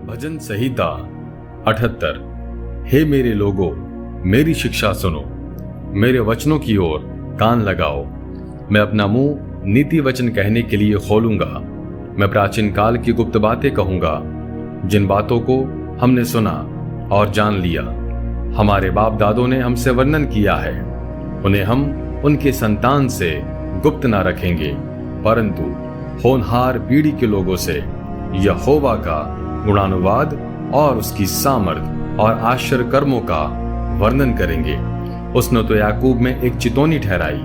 भजन संहिता 78। हे मेरे लोगों, मेरी शिक्षा सुनो, मेरे वचनों की ओर कान लगाओ। मैं अपना मुंह नीति वचन कहने के लिए खोलूंगा। मैं प्राचीन काल की गुप्त बातें कहूंगा, जिन बातों को हमने सुना और जान लिया। हमारे बाप दादों ने हमसे वर्णन किया है, उन्हें हम उनके संतान से गुप्त ना रखेंगे, परंतु होनहार पीढ़ी के लोगों से यहोवा का गुणानुवाद और उसकी सामर्थ और आश्चर्य कर्मों का वर्णन करेंगे। उसने तो याकूब में एक चितौनी ठहराई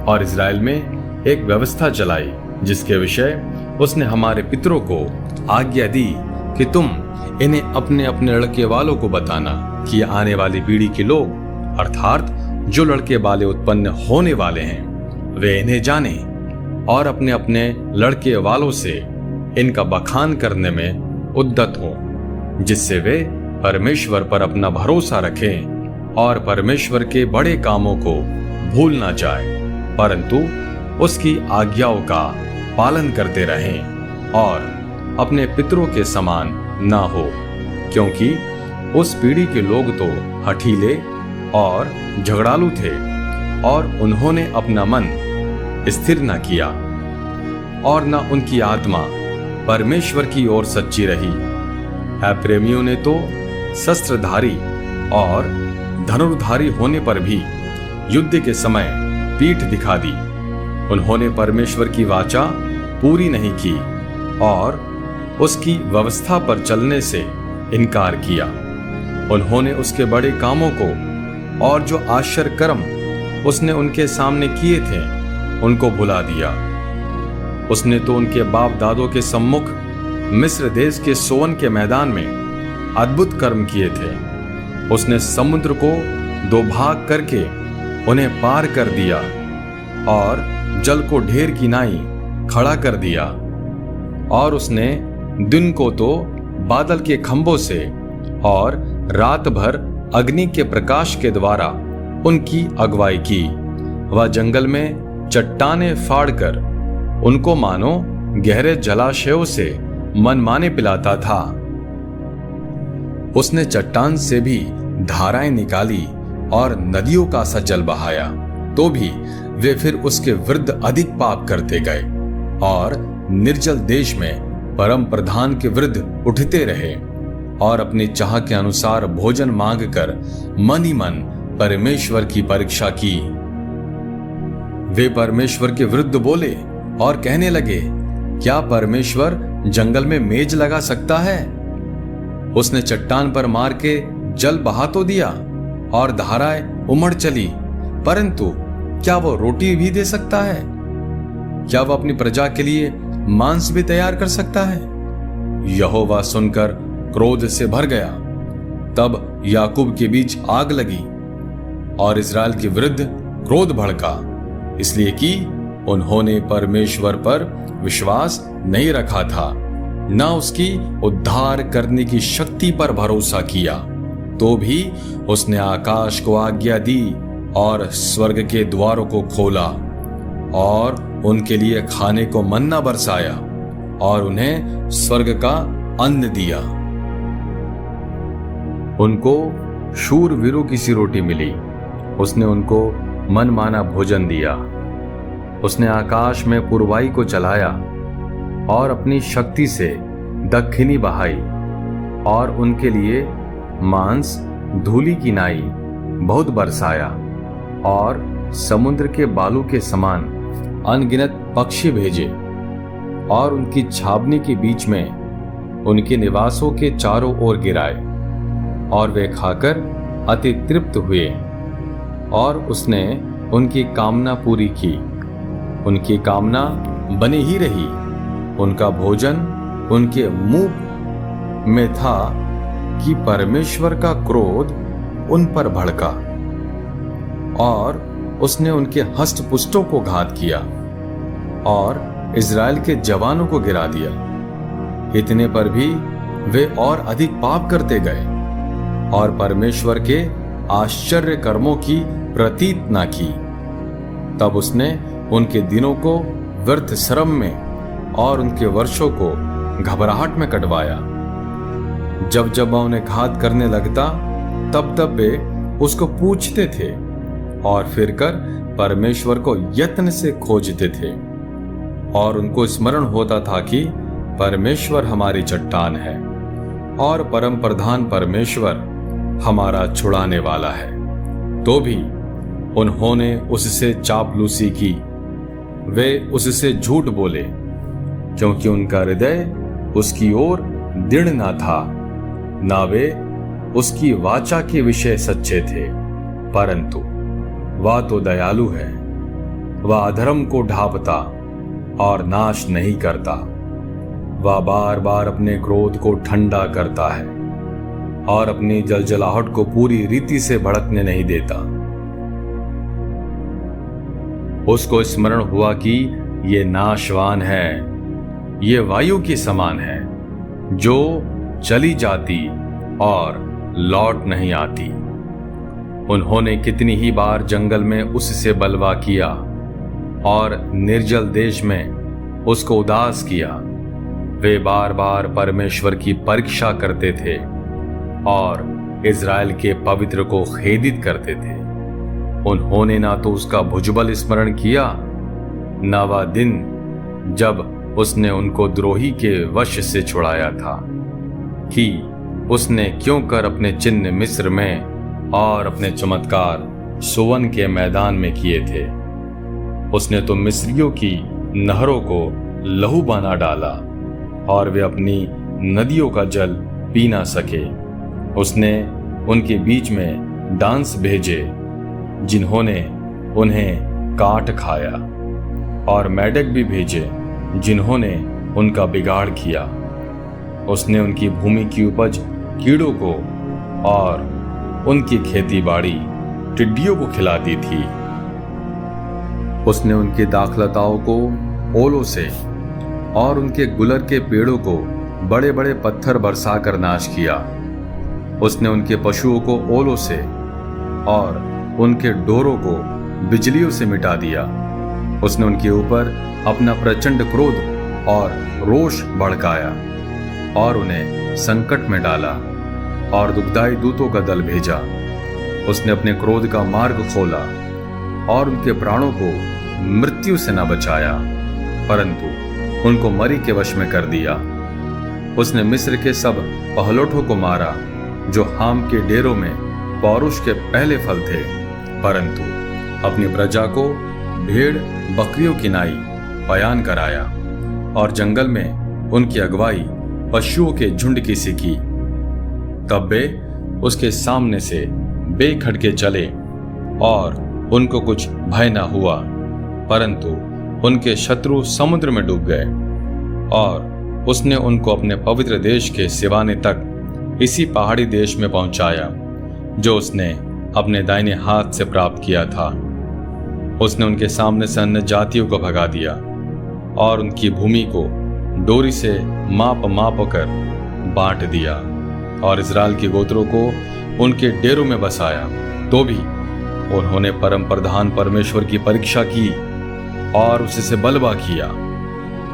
और इज़राइल में एक व्यवस्था चलाई, जिसके विषय उसने हमारे पितरों को आज्ञा दी कि तुम इन्हें अपने अपने लड़के वालों को बताना कि आने वाली पीढ़ी के लोग, अर्थात जो लड़के वाले उत्पन्न होने वाले हैं, वे इन्हें जाने और अपने अपने लड़के वालों से इनका बखान करने में उद्यत हो, जिससे वे परमेश्वर पर अपना भरोसा रखें और परमेश्वर के बड़े कामों को भूल ना जाए, परंतु उसकी आज्ञाओं का पालन करते रहें और अपने पितरों के समान ना हो, क्योंकि उस पीढ़ी के लोग तो हठीले और झगड़ालू थे और उन्होंने अपना मन स्थिर न किया और न उनकी आत्मा परमेश्वर की ओर सच्ची रही। प्रेमियों ने तो शस्त्रधारी और धनुर्धारी होने पर भी युद्ध के समय पीठ दिखा दी। उन्होंने परमेश्वर की वाचा पूरी नहीं की और उसकी व्यवस्था पर चलने से इनकार किया। उन्होंने उसके बड़े कामों को और जो आश्चर्य कर्म उसने उनके सामने किए थे, उनको भुला दिया। उसने तो उनके बाप दादों के सम्मुख मिस्र देश के सोवन के मैदान में अद्भुत कर्म किए थे। उसने समुद्र को दो भाग करके उन्हें पार कर दिया और जल को ढेर की नाई खड़ा कर दिया। और उसने दिन को तो बादल के खंभों से और रात भर अग्नि के प्रकाश के द्वारा उनकी अगुवाई की। वह जंगल में चट्टाने फाड़कर उनको मानो गहरे जलाशयों से मनमाने पिलाता था। उसने चट्टान से भी धाराएं निकाली और नदियों का सा जल बहाया, तो भी वे फिर उसके विरुद्ध अधिक पाप करते गए और निर्जल देश में परम प्रधान के विरुद्ध उठते रहे और अपनी चाह के अनुसार भोजन मांगकर मन ही मन परमेश्वर की परीक्षा की। वे परमेश्वर के विरुद्ध बोले और कहने लगे, क्या परमेश्वर जंगल में मेज लगा सकता है? उसने चट्टान पर मार के जल बहा तो दिया और धाराएं उमड़ चली, परंतु क्या वो रोटी भी दे सकता है? क्या वह अपनी प्रजा के लिए मांस भी तैयार कर सकता है? यहोवा सुनकर क्रोध से भर गया। तब याकूब के बीच आग लगी और इज़राइल के विरुद्ध क्रोध भड़का, इसलिए कि उन्होंने परमेश्वर पर विश्वास नहीं रखा था, न उसकी उद्धार करने की शक्ति पर भरोसा किया। तो भी उसने आकाश को आज्ञा दी और स्वर्ग के द्वारों को खोला और उनके लिए खाने को मन्ना बरसाया और उन्हें स्वर्ग का अन्न दिया। उनको शूरवीरों की सी रोटी मिली। उसने उनको मनमाना भोजन दिया। उसने आकाश में पुरवाई को चलाया और अपनी शक्ति से दक्षिणी बहाई और उनके लिए मांस धूलि की नाई बहुत बरसाया और समुद्र के बालू के समान अनगिनत पक्षी भेजे और उनकी छावनी के बीच में उनके निवासों के चारों ओर गिराए और वे खाकर अति तृप्त हुए और उसने उनकी कामना पूरी की। उनकी कामना बनी ही रही। उनका भोजन उनके मुंह में था कि परमेश्वर का क्रोध उन पर भड़का और उसने उनके हष्टपुष्टों को घात किया और इज़राइल के जवानों को गिरा दिया। इतने पर भी वे और अधिक पाप करते गए और परमेश्वर के आश्चर्य कर्मों की प्रतीत ना की। तब उसने उनके दिनों को व्यर्थ श्रम में और उनके वर्षों को घबराहट में कटवाया। जब जब वह उन्हें घात करने लगता तब तब वे उसको पूछते थे और फिर कर परमेश्वर को यत्न से खोजते थे। और उनको स्मरण होता था कि परमेश्वर हमारी चट्टान है और परम प्रधान परमेश्वर हमारा छुड़ाने वाला है। तो भी उन्होंने उससे चापलूसी की, वे उससे झूठ बोले, क्योंकि उनका हृदय उसकी ओर दृढ़ ना था, ना वे उसकी वाचा के विषय सच्चे थे। परंतु वह तो दयालु है, वह अधर्म को ढांपता और नाश नहीं करता। वह बार बार अपने क्रोध को ठंडा करता है और अपनी जलजलाहट को पूरी रीति से भड़कने नहीं देता। उसको स्मरण हुआ कि ये नाशवान है, ये वायु के समान है जो चली जाती और लौट नहीं आती। उन्होंने कितनी ही बार जंगल में उससे बलवा किया और निर्जल देश में उसको उदास किया। वे बार बार परमेश्वर की परीक्षा करते थे और इज़राइल के पवित्र को खेदित करते थे। उन्होंने ना तो उसका भुजबल स्मरण किया, न वह दिन जब उसने उनको द्रोही के वश से छुड़ाया था, कि उसने क्यों कर अपने चिन्ह मिस्र में और अपने चमत्कार सुवन के मैदान में किए थे। उसने तो मिस्रियों की नहरों को लहू बना डाला और वे अपनी नदियों का जल पी ना सके। उसने उनके बीच में डांस भेजे जिन्होंने उन्हें काट खाया, और मेढक भी भेजे जिन्होंने उनका बिगाड़ किया। उसने उनकी भूमि की उपज कीड़ों को और उनकी खेती बाड़ी टिड्डियों को खिला दी थी। उसने उनकी दाखलताओं को ओलों से और उनके गुलर के पेड़ों को बड़े बड़े पत्थर बरसाकर नाश किया। उसने उनके पशुओं को ओलों से और उनके डोरों को बिजलियों से मिटा दिया। उसने उनके ऊपर अपना प्रचंड क्रोध और रोष भड़काया और उन्हें संकट में डाला और दुखदाई दूतों का दल भेजा। उसने अपने क्रोध का मार्ग खोला और उनके प्राणों को मृत्यु से न बचाया, परंतु उनको मरी के वश में कर दिया। उसने मिस्र के सब पहलोठों को मारा जो हाम के डेरों में पौरुष के पहले फल थे, परंतु अपनी प्रजा को भेड़ बकरियों की नाई बयान कराया और जंगल में उनकी अगुवाई पशुओं के झुंड की सी की। तब वे उसके सामने से बेखटके चले और उनको कुछ भय न हुआ, परंतु उनके शत्रु समुद्र में डूब गए। और उसने उनको अपने पवित्र देश के सिवाने तक इसी पहाड़ी देश में पहुंचाया जो उसने अपने दाहिने हाथ से प्राप्त किया था। उसने उनके सामने से अन्य जातियों को भगा दिया और उनकी भूमि को डोरी से माप कर बांट दिया और इज़राइल के गोत्रों को उनके डेरों में बसाया। तो भी उन्होंने परम प्रधान परमेश्वर की परीक्षा की और उससे बलवा किया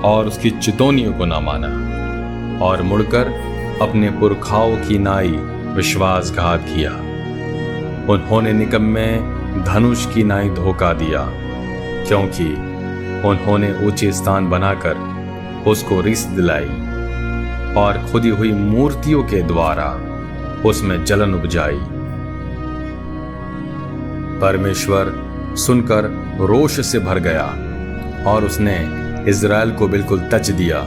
और उसकी चितौनियों को न माना और मुड़कर अपने पुरखाओं की नाई विश्वासघात किया। उन्होंने निकम्मे धनुष की नाई धोखा दिया, क्योंकि उन्होंने ऊंचे स्थान बनाकर उसको रिस दिलाई और खुदी हुई मूर्तियों के द्वारा उसमें जलन उपजाई। परमेश्वर सुनकर रोष से भर गया और उसने इज़राइल को बिल्कुल तज दिया।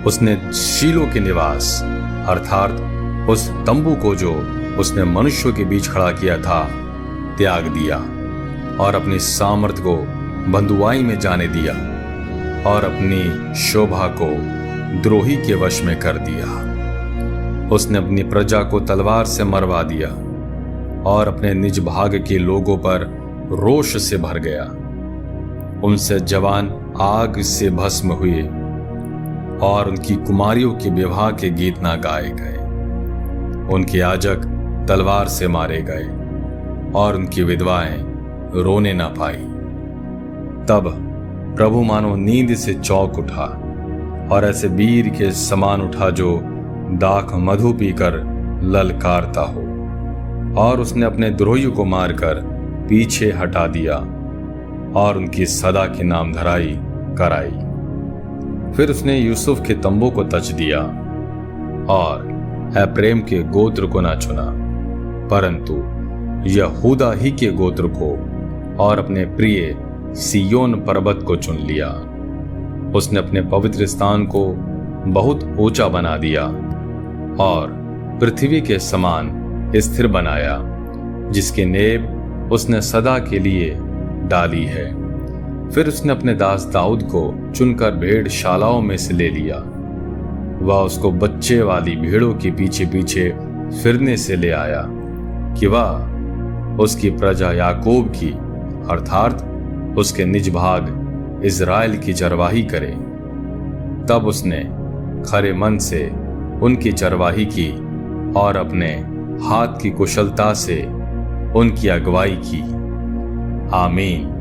उसने शीलो के निवास अर्थात उस तंबू को जो उसने मनुष्यों के बीच खड़ा किया था त्याग दिया और अपनी सामर्थ को बंधुआई में जाने दिया और अपनी शोभा को द्रोही के वश में कर दिया। उसने अपनी प्रजा को तलवार से मरवा दिया और अपने निज भाग के लोगों पर रोष से भर गया। उनसे जवान आग से भस्म हुए और उनकी कुमारियों के विवाह के गीत ना गाए गए। उनके याजक तलवार से मारे गए और उनकी विधवाएं रोने ना पाई। तब प्रभु मानो नींद से चौंक उठा और ऐसे वीर के समान उठा जो दाख मधु पीकर ललकारता हो। और उसने अपने द्रोहियों को मारकर पीछे हटा दिया और उनकी सदा की नामधराई कराई। फिर उसने यूसुफ के तंबू को तज दिया और एप्रेम के गोत्र को न चुना, परंतु यहूदा ही के गोत्र को और अपने प्रिय सियोन पर्वत को चुन लिया। उसने अपने पवित्र स्थान को बहुत ऊंचा बना दिया और पृथ्वी के समान स्थिर बनाया, जिसकी नेब उसने सदा के लिए डाली है। फिर उसने अपने दास दाऊद को चुनकर भेड़शालाओं में से ले लिया। वह उसको बच्चे वाली भेड़ों के पीछे पीछे फिरने से ले आया कि वह उसकी प्रजा याकूब की अर्थात उसके निज भाग इज़राइल की चरवाही करे। तब उसने खरे मन से उनकी चरवाही की और अपने हाथ की कुशलता से उनकी अगुवाई की। आमीन।